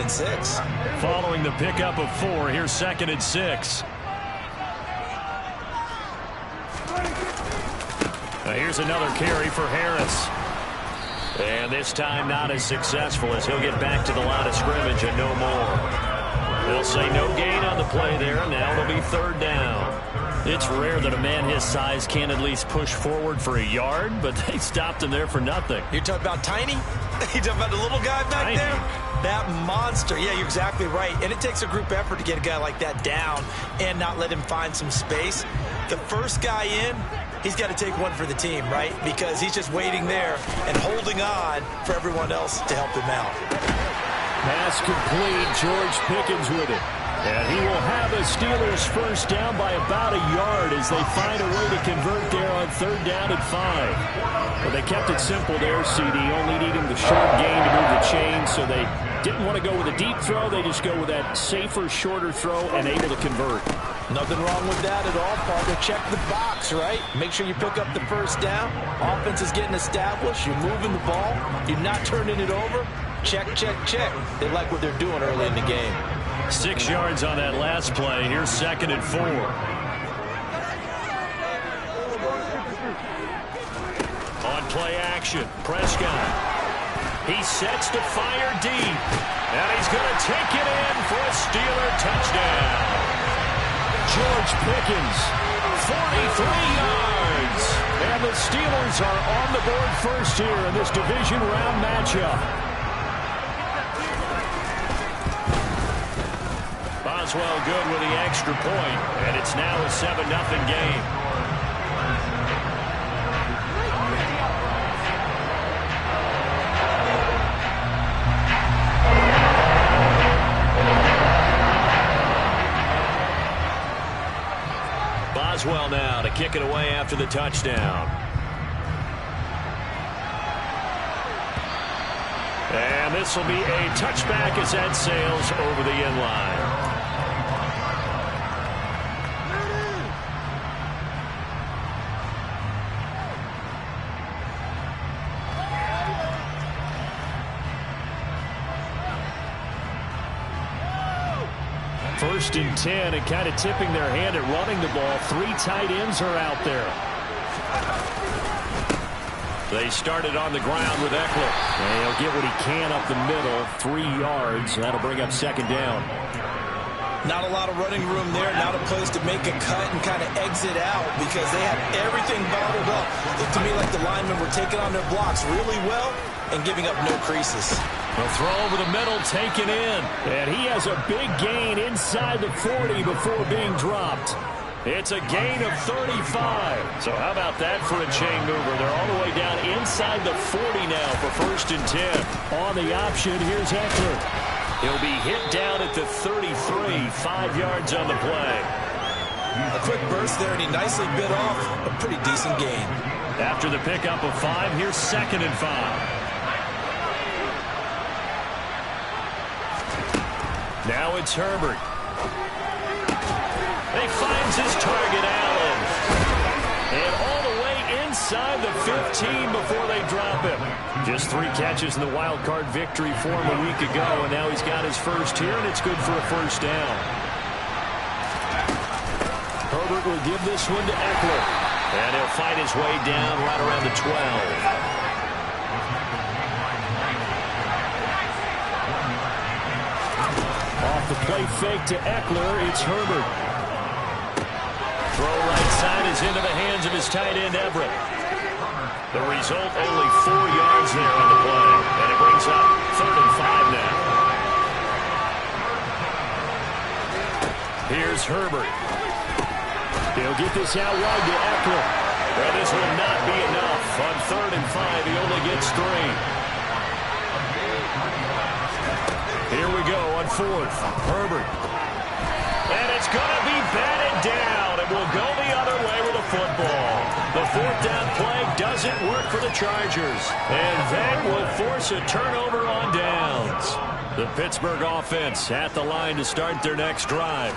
and 6. Following the pickup of 4, here's 2nd and 6. Here's another carry for Harris. And this time not as successful as he'll get back to the line of scrimmage and no more. They'll say no gain on the play there. Now it'll be 3rd down. It's rare that a man his size can't at least push forward for a yard, but they stopped him there for nothing. You're talking about Tiny? You're talking about the little guy back there? That monster. Yeah, you're exactly right. And it takes a group effort to get a guy like that down and not let him find some space. The first guy in, he's got to take one for the team, right? Because he's just waiting there and holding on for everyone else to help him out. Pass complete. George Pickens with it. And he will have the Steelers first down by about a yard as they find a way to convert there on 3rd down and 5. But they kept it simple there, CD, only needing the short gain to move the chain, so they didn't want to go with a deep throw. They just go with that safer, shorter throw and able to convert. Nothing wrong with that at all, partner. Check the box, right? Make sure you pick up the first down. Offense is getting established. You're moving the ball. You're not turning it over. Check, check, check. They like what they're doing early in the game. 6 yards on that last play. Here's 2nd and 4. On play action, Prescott. He sets to fire deep. And he's going to take it in for a Steeler touchdown. George Pickens, 43 yards. And the Steelers are on the board first here in this division round matchup. Boswell good with the extra point, and it's now a 7-0 game. Boswell now to kick it away after the touchdown. And this will be a touchback as that sails over the end line. First and 10, and kind of tipping their hand at running the ball. 3 tight ends are out there. They started on the ground with Eckler. And he'll get what he can up the middle, 3 yards. That'll bring up 2nd down. Not a lot of running room there. Not a place to make a cut and kind of exit out because they had everything bottled up. Looked to me like the linemen were taking on their blocks really well and giving up no creases. The throw over the middle, taken in. And he has a big gain inside the 40 before being dropped. It's a gain of 35. So how about that for a chain mover? They're all the way down inside the 40 now for 1st and 10. On the option, here's Eckler. He'll be hit down at the 33, 5 yards on the play. A quick burst there, and he nicely bit off a pretty decent gain. After the pickup of 5, here's 2nd and 5. Now it's Herbert. He finds his target, Allen. And all the way inside the 15 before they drop him. Just 3 catches in the wild card victory for him a week ago, and now he's got his first here, and it's good for a 1st down. Herbert will give this one to Eckler. And he'll fight his way down right around the 12. Off the play fake to Eckler, it's Herbert. Throw right side is into the hands of his tight end, Everett. The result, only 4 yards there on the play. And it brings up 3rd and 5 now. Here's Herbert. He'll get this out wide to Eckler. Well, this will not be enough. On 3rd and 5, he only gets 3. Here we go on 4th. Herbert. And it's going to be batted down. It will go the other way with the football. The 4th down play doesn't work for the Chargers. And that will force a turnover on downs. The Pittsburgh offense at the line to start their next drive.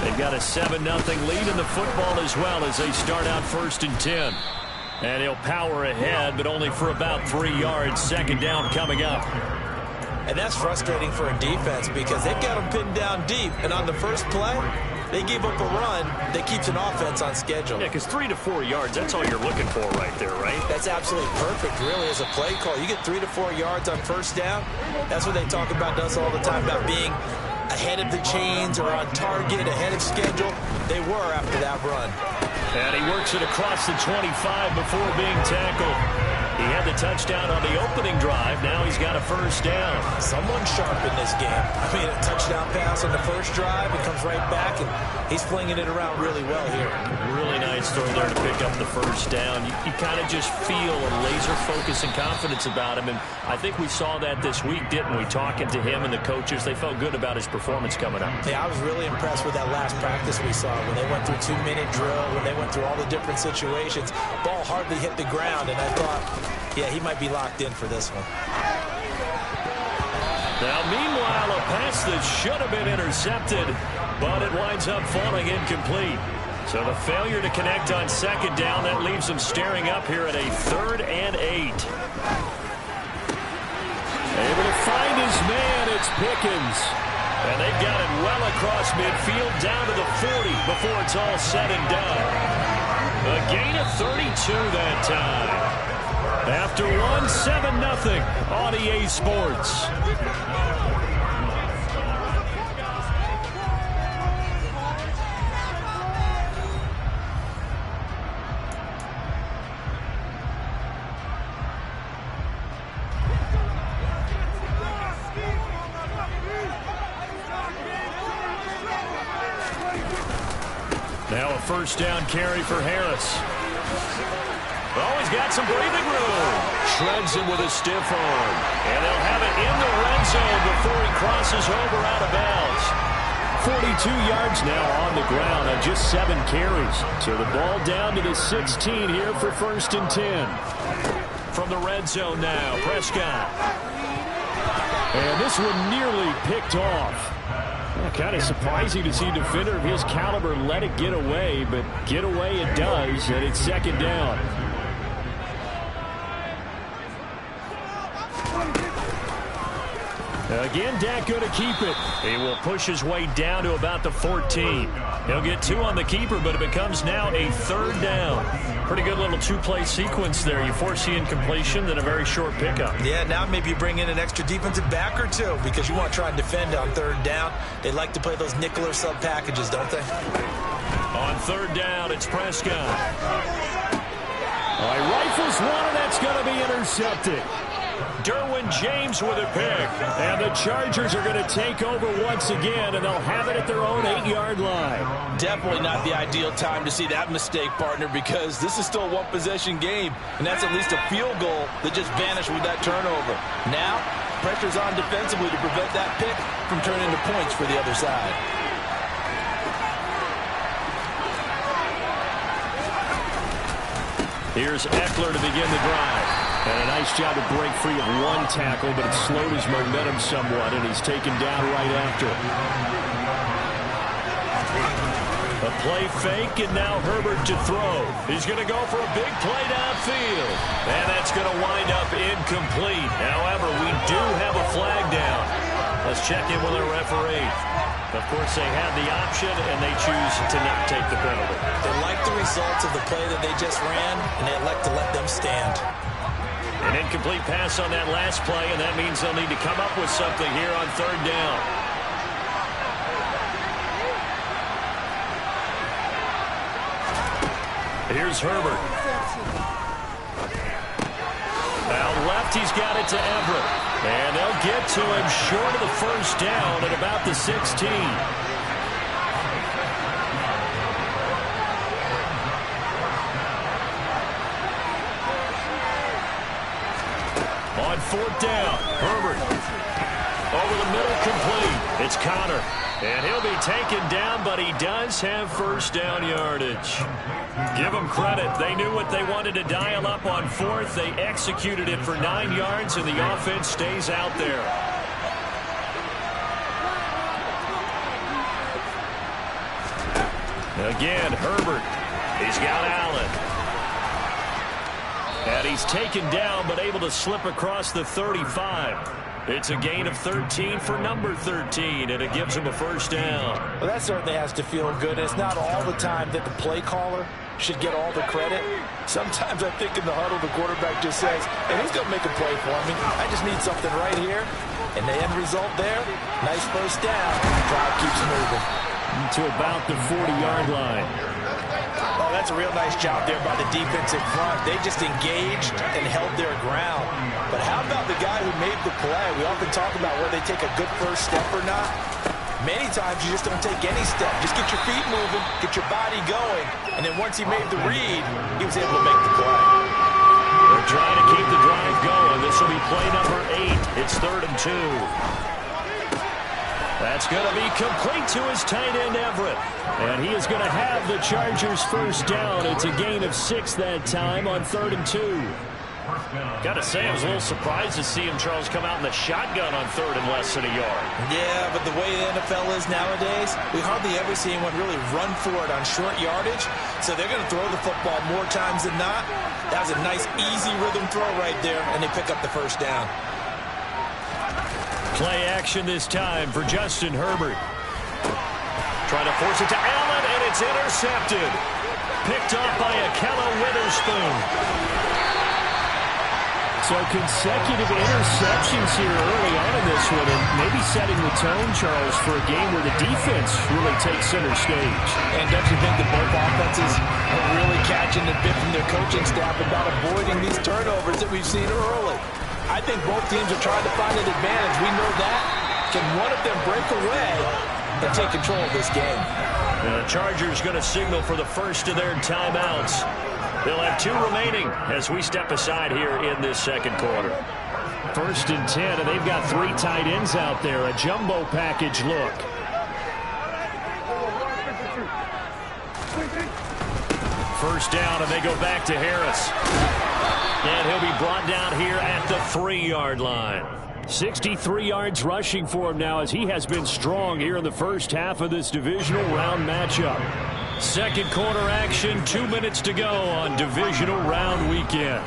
They've got a 7-0 lead in the football as well as they start out 1st and 10. And he'll power ahead, but only for about 3 yards. 2nd down coming up. And that's frustrating for a defense because they've got them pinned down deep. And on the first play, they gave up a run that keeps an offense on schedule. Yeah, because 3 to 4 yards, that's all you're looking for right there, right? That's absolutely perfect, really, as a play call. You get 3 to 4 yards on first down. That's what they talk about to us all the time, about being ahead of the chains or on target, ahead of schedule. They were after that run. And he works it across the 25 before being tackled. He had the touchdown on the opening drive. Now he's got a first down. Someone sharp in this game. I mean, a touchdown pass on the first drive. It comes right back, and he's flinging it around really well here. Really nice throw there to pick up the first down. You kind of just feel a laser focus and confidence about him, and I think we saw that this week, didn't we? Talking to him and the coaches, they felt good about his performance coming up. Yeah, I was really impressed with that last practice we saw when they went through 2-minute drill, when they went through all the different situations. Ball hardly hit the ground, and I thought, yeah, he might be locked in for this one. Now, meanwhile, a pass that should have been intercepted, but it winds up falling incomplete. So the failure to connect on second down, that leaves him staring up here at a 3rd and 8. Able to find his man, it's Pickens. And they've got it well across midfield, down to the 40 before it's all said and done. A gain of 32 that time. After 7-0 on EA Sports. Now a first down carry for Harris. Oh, he's got some breathing room. Shreds him with a stiff arm. And they'll have it in the red zone before he crosses over out of bounds. 42 yards now on the ground on just 7 carries. So the ball down to the 16 here for 1st and 10. From the red zone now, Prescott. And this one nearly picked off. Kind of surprising to see a defender of his caliber let it get away, but get away it does, and it's 2nd down. Again, Dak going to keep it. He will push his way down to about the 14. He'll get 2 on the keeper, but it becomes now a 3rd down. Pretty good little 2-play sequence there. You force the incompletion, then a very short pickup. Yeah, now maybe you bring in an extra defensive back or 2 because you want to try and defend on 3rd down. They like to play those nickel or sub packages, don't they? On 3rd down, it's Prescott. All right, rifles one, and that's going to be intercepted. Derwin James with a pick. And the Chargers are going to take over once again, and they'll have it at their own 8-yard line. Definitely not the ideal time to see that mistake, partner, because this is still a one-possession game, and that's at least a field goal that just vanished with that turnover. Now, pressure's on defensively to prevent that pick from turning into points for the other side. Here's Eckler to begin the drive. And a nice job to break free of 1 tackle, but it slowed his momentum somewhat, and he's taken down right after. A play fake, and now Herbert to throw. He's going to go for a big play downfield. And that's going to wind up incomplete. However, we do have a flag down. Let's check in with our referee. Of course, they had the option, and they choose to not take the penalty. They like the results of the play that they just ran, and they elect to let them stand. An incomplete pass on that last play, and that means they'll need to come up with something here on 3rd down. Here's Herbert. Out left, he's got it to Everett. And they'll get to him short of the first down at about the 16. On 4th down, Herbert. Over the middle, complete. It's Connor. And he'll be taken down, but he does have first down yardage. Give them credit. They knew what they wanted to dial up on 4th. They executed it for 9 yards, and the offense stays out there. Again, Herbert. He's got Allen. And he's taken down, but able to slip across the 35. It's a gain of 13 for number 13, and it gives him a first down. Well, that certainly has to feel good. It's not all the time that the play caller should get all the credit. Sometimes I think in the huddle, the quarterback just says, hey, who's going to make a play for me? I just need something right here. And the end result there, nice first down. Drive keeps moving. To about the 40-yard line. Oh, that's a real nice job there by the defensive front. They just engaged and held their ground. But how about the guy who made the play? We often talk about whether they take a good first step or not. Many times you just don't take any step. Just get your feet moving, get your body going. And then once he made the read, he was able to make the play. They're trying to keep the drive going. This will be play number 8. It's 3rd and 2. That's going to be complete to his tight end, Everett. And he is going to have the Chargers first down. It's a gain of 6 that time on 3rd and 2. Got to say, I was a little surprised to see him, Charles, come out in the shotgun on 3rd and less than a yard. Yeah, but the way the NFL is nowadays, we hardly ever see anyone really run for it on short yardage. So they're going to throw the football more times than not. That was a nice, easy rhythm throw right there, and they pick up the first down. Play action this time for Justin Herbert. Trying to force it to Allen, and it's intercepted. Picked off by Ahkello Witherspoon. So consecutive interceptions here early on in this one, and maybe setting the tone, Charles, for a game where the defense really takes center stage. And don't you think that both offenses are really catching the bit from their coaching staff about avoiding these turnovers that we've seen early? I think both teams are trying to find an advantage. We know that. Can one of them break away and take control of this game? The Chargers going to signal for the first of their timeouts. They'll have 2 remaining as we step aside here in this second quarter. 1st and 10, and they've got 3 tight ends out there. A jumbo package look. First down, and they go back to Harris. And he'll be brought down here at the 3-yard line. 63 yards rushing for him now as he has been strong here in the first half of this divisional round matchup. Second quarter action, 2 minutes to go on divisional round weekend.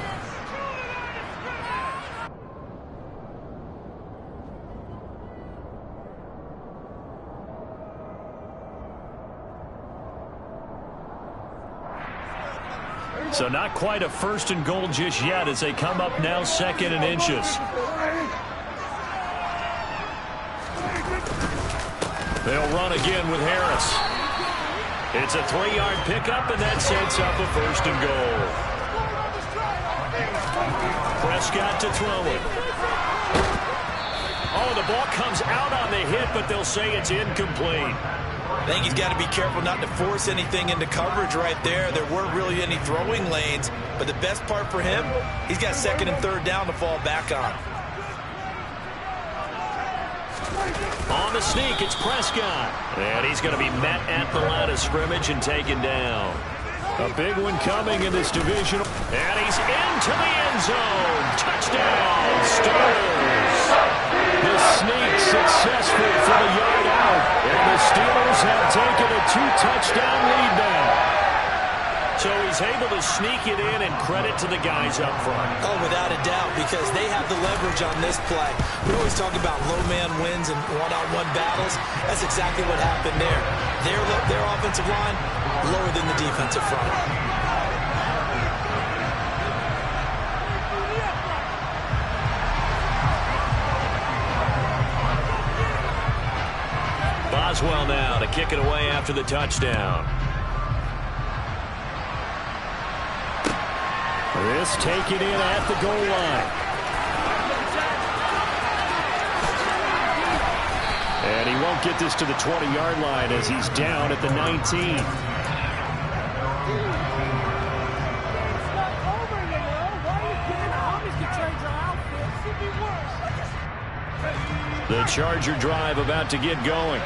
So not quite a 1st and goal just yet as they come up now 2nd and inches. They'll run again with Harris. It's a 3-yard pickup, and that sets up a 1st and goal. Prescott to throw it. Oh, the ball comes out on the hit, but they'll say it's incomplete. I think he's got to be careful not to force anything into coverage right there. There weren't really any throwing lanes, but the best part for him, he's got 2nd and 3rd down to fall back on. On the sneak, it's Prescott. And he's going to be met at the line of scrimmage and taken down. A big one coming in this division. And he's into the end zone. Touchdown, Steelers. The sneak successful for the yard out. And the Steelers have taken a 2-touchdown lead now. So he's able to sneak it in, and credit to the guys up front. Oh, without a doubt, because they have the leverage on this play. We always talk about low man wins and one-on-one battles. That's exactly what happened there. Their offensive line lower than the defensive front. Boswell now to kick it away after the touchdown. This taken in at the goal line. And he won't get this to the 20-yard line as he's down at the 19. The Charger drive about to get going.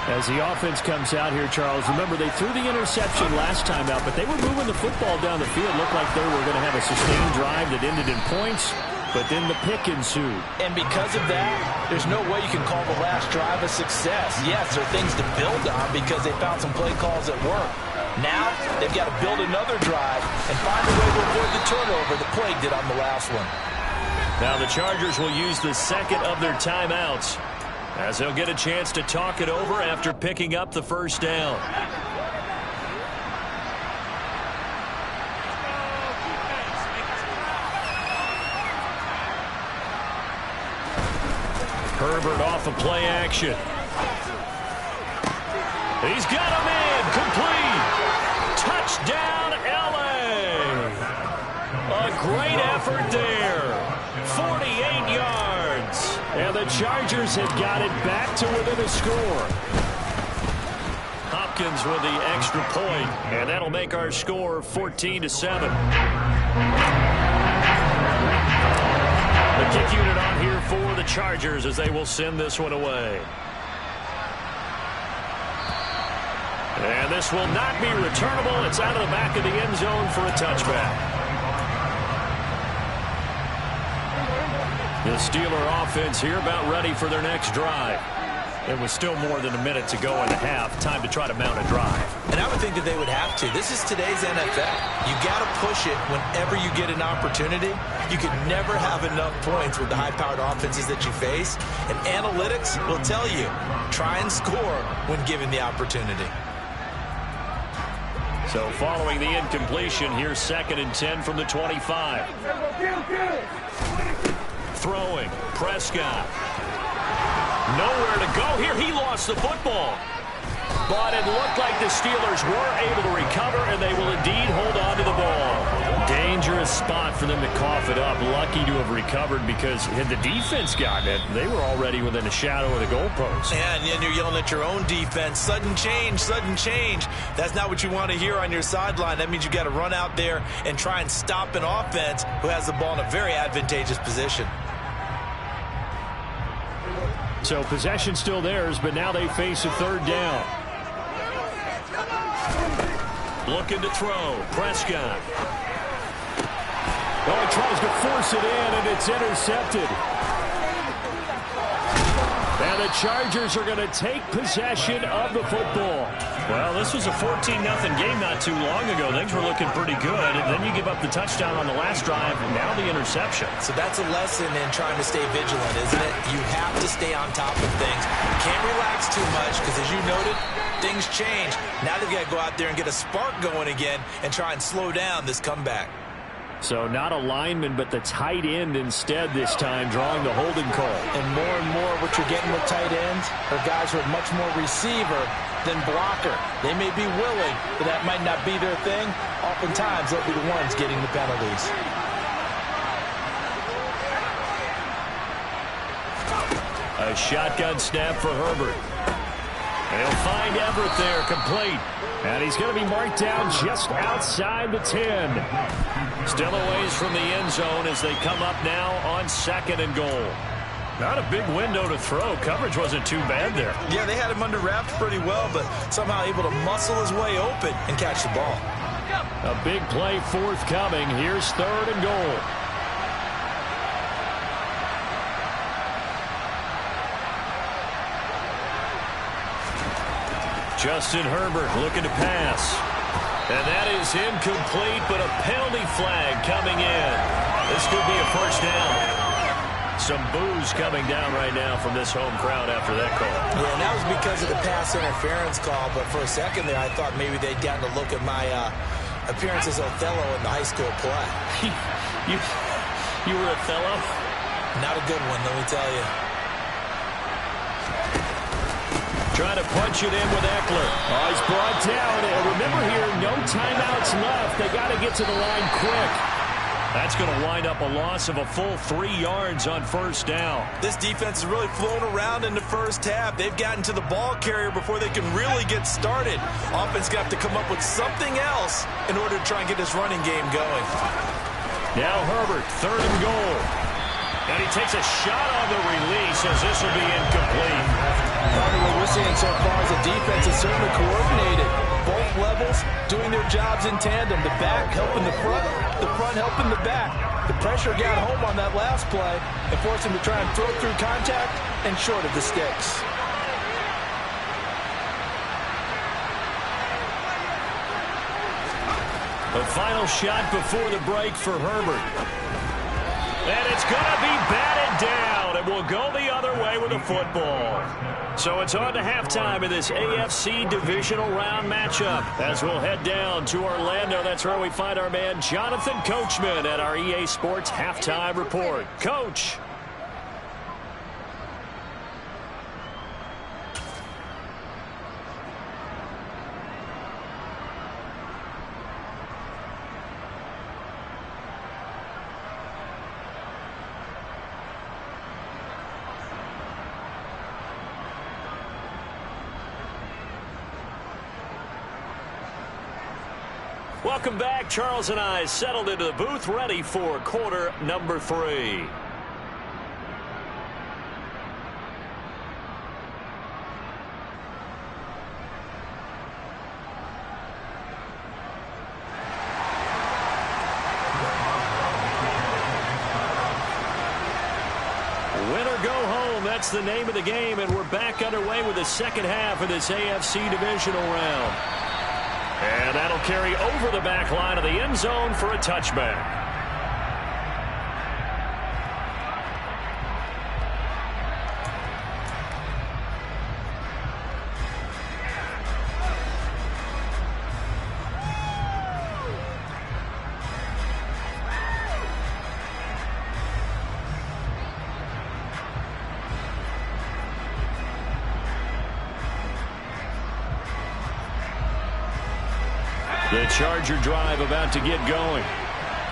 As the offense comes out here, Charles, remember they threw the interception last time out, but they were moving the football down the field. Looked like they were going to have a sustained drive that ended in points, but then the pick ensued. And because of that, there's no way you can call the last drive a success. Yes, there are things to build on because they found some play calls that work. Now, they've got to build another drive and find a way to avoid the turnover that plagued it on the last one. Now the Chargers will use the second of their timeouts as they'll get a chance to talk it over after picking up the first down. Herbert off of play action. He's got him in. Complete. Touchdown, L.A. A great effort there. 48 yards. And the Chargers have got it back to within a score. Hopkins with the extra point, and that'll make our score 14-7. The kick unit on here for the Chargers as they will send this one away. And this will not be returnable. It's out of the back of the end zone for a touchback. The Steeler offense here about ready for their next drive. There was still more than a minute to go in the half. Time to try to mount a drive. And I would think that they would have to. This is today's NFL. You got to push it whenever you get an opportunity. You can never have enough points with the high-powered offenses that you face. And analytics will tell you, try and score when given the opportunity. So following the incompletion, here's 2nd and 10 from the 25. Throwing, Prescott. Nowhere to go here. He lost the football. But it looked like the Steelers were able to recover, and they will indeed hold on to the ball. Dangerous spot for them to cough it up. Lucky to have recovered because had the defense gotten it, they were already within a shadow of the goalpost. And you're yelling at your own defense. Sudden change, sudden change. That's not what you want to hear on your sideline. That means you got to run out there and try and stop an offense who has the ball in a very advantageous position. So possession still theirs, but now they face a 3rd down. Looking to throw. Prescott. Oh, he tries to force it in, and it's intercepted. And the Chargers are going to take possession of the football. Well, this was a 14-0 game not too long ago. Things were looking pretty good, and then you give up the touchdown on the last drive, and now the interception. So that's a lesson in trying to stay vigilant, isn't it? You have to stay on top of things. You can't relax too much because, as you noted, things change. Now they've got to go out there and get a spark going again and try and slow down this comeback. So not a lineman, but the tight end instead this time, drawing the holding call. And more what you're getting with tight ends are guys who are much more receiver than blocker. They may be willing, but that might not be their thing. Oftentimes, they'll be the ones getting the penalties. A shotgun snap for Herbert. And he'll find Everett there, complete. And he's going to be marked down just outside the 10. Still a ways from the end zone as they come up now on 2nd and goal. Not a big window to throw. Coverage wasn't too bad there. Yeah, they had him under wraps pretty well, but somehow able to muscle his way open and catch the ball. A big play forthcoming. Here's 3rd and goal. Justin Herbert looking to pass. And that is incomplete, but a penalty flag coming in. This could be a first down. Some boos coming down right now from this home crowd after that call. Yeah, and that was because of the pass interference call, but for a second there I thought maybe they'd gotten to look at my appearance as Othello in the high school play. You were Othello? Not a good one, let me tell you. Trying to punch it in with Eckler. Oh, he's brought down. And remember here, no timeouts left. They got to get to the line quick. That's going to wind up a loss of a full 3 yards on first down. This defense has really flown around in the first half. They've gotten to the ball carrier before they can really get started. Offense going to have to come up with something else in order to try and get this running game going. Now Herbert, 3rd and goal. And he takes a shot on the release as this will be incomplete. What we're seeing so far is the defense is certainly coordinated. Both levels doing their jobs in tandem. The back helping the front helping the back. The pressure got home on that last play and forced him to try and throw through contact and short of the sticks. The final shot before the break for Herbert. And it's going to be batted down. It will go the other way with the football. So it's on to halftime in this AFC divisional round matchup. As we'll head down to Orlando, that's where we find our man Jonathan Coachman at our EA Sports Halftime Report. Coach. Welcome back. Charles and I settled into the booth, ready for quarter number 3. Win or go home, that's the name of the game, and we're back underway with the second half of this AFC divisional round. And that'll carry over the back line of the end zone for a touchback. The Charger drive about to get going.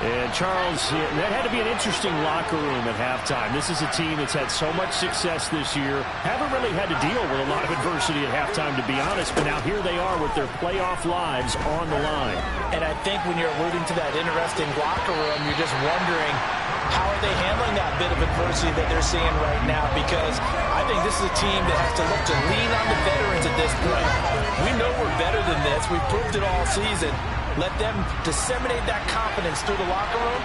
And Charles, that had to be an interesting locker room at halftime. This is a team that's had so much success this year. Haven't really had to deal with a lot of adversity at halftime, to be honest. But now here they are with their playoff lives on the line. And I think when you're alluding to that interesting locker room, you're just wondering, how are they handling that bit of adversity that they're seeing right now? Because I think this is a team that has to look to lean on the veterans at this point. We know we're better than this. We've proved it all season. Let them disseminate that confidence through the locker room.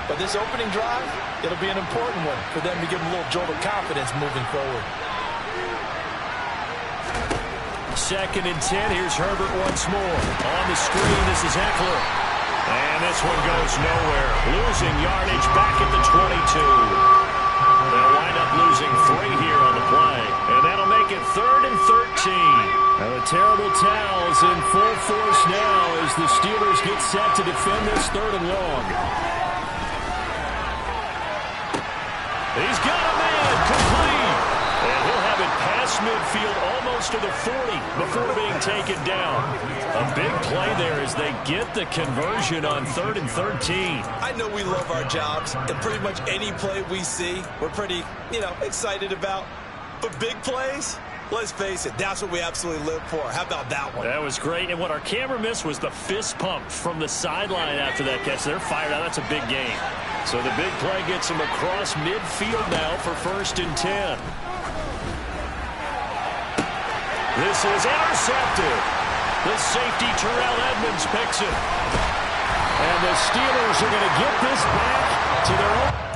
But this opening drive, it'll be an important one for them to give them a little jolt of confidence moving forward. 2nd and 10. Here's Herbert once more. On the screen, this is Eckler. And this one goes nowhere. Losing yardage back at the 22. They'll wind up losing 3 here on the play. And that'll make it 3rd and 13. And the terrible towels in full force now as the Steelers get set to defend this 3rd and long. He's got a man complete. And he'll have it past midfield almost to the 40 before being taken down. A big play there as they get the conversion on 3rd and 13. I know we love our jobs, and pretty much any play we see, we're pretty, excited about. But big plays, let's face it, that's what we absolutely live for. How about that one? That was great. And what our camera missed was the fist pump from the sideline after that catch. They're fired out. That's a big game. So the big play gets them across midfield now for 1st and 10. This is intercepted. The safety, Terrell Edmonds, picks it. And the Steelers are going to get this back to their own.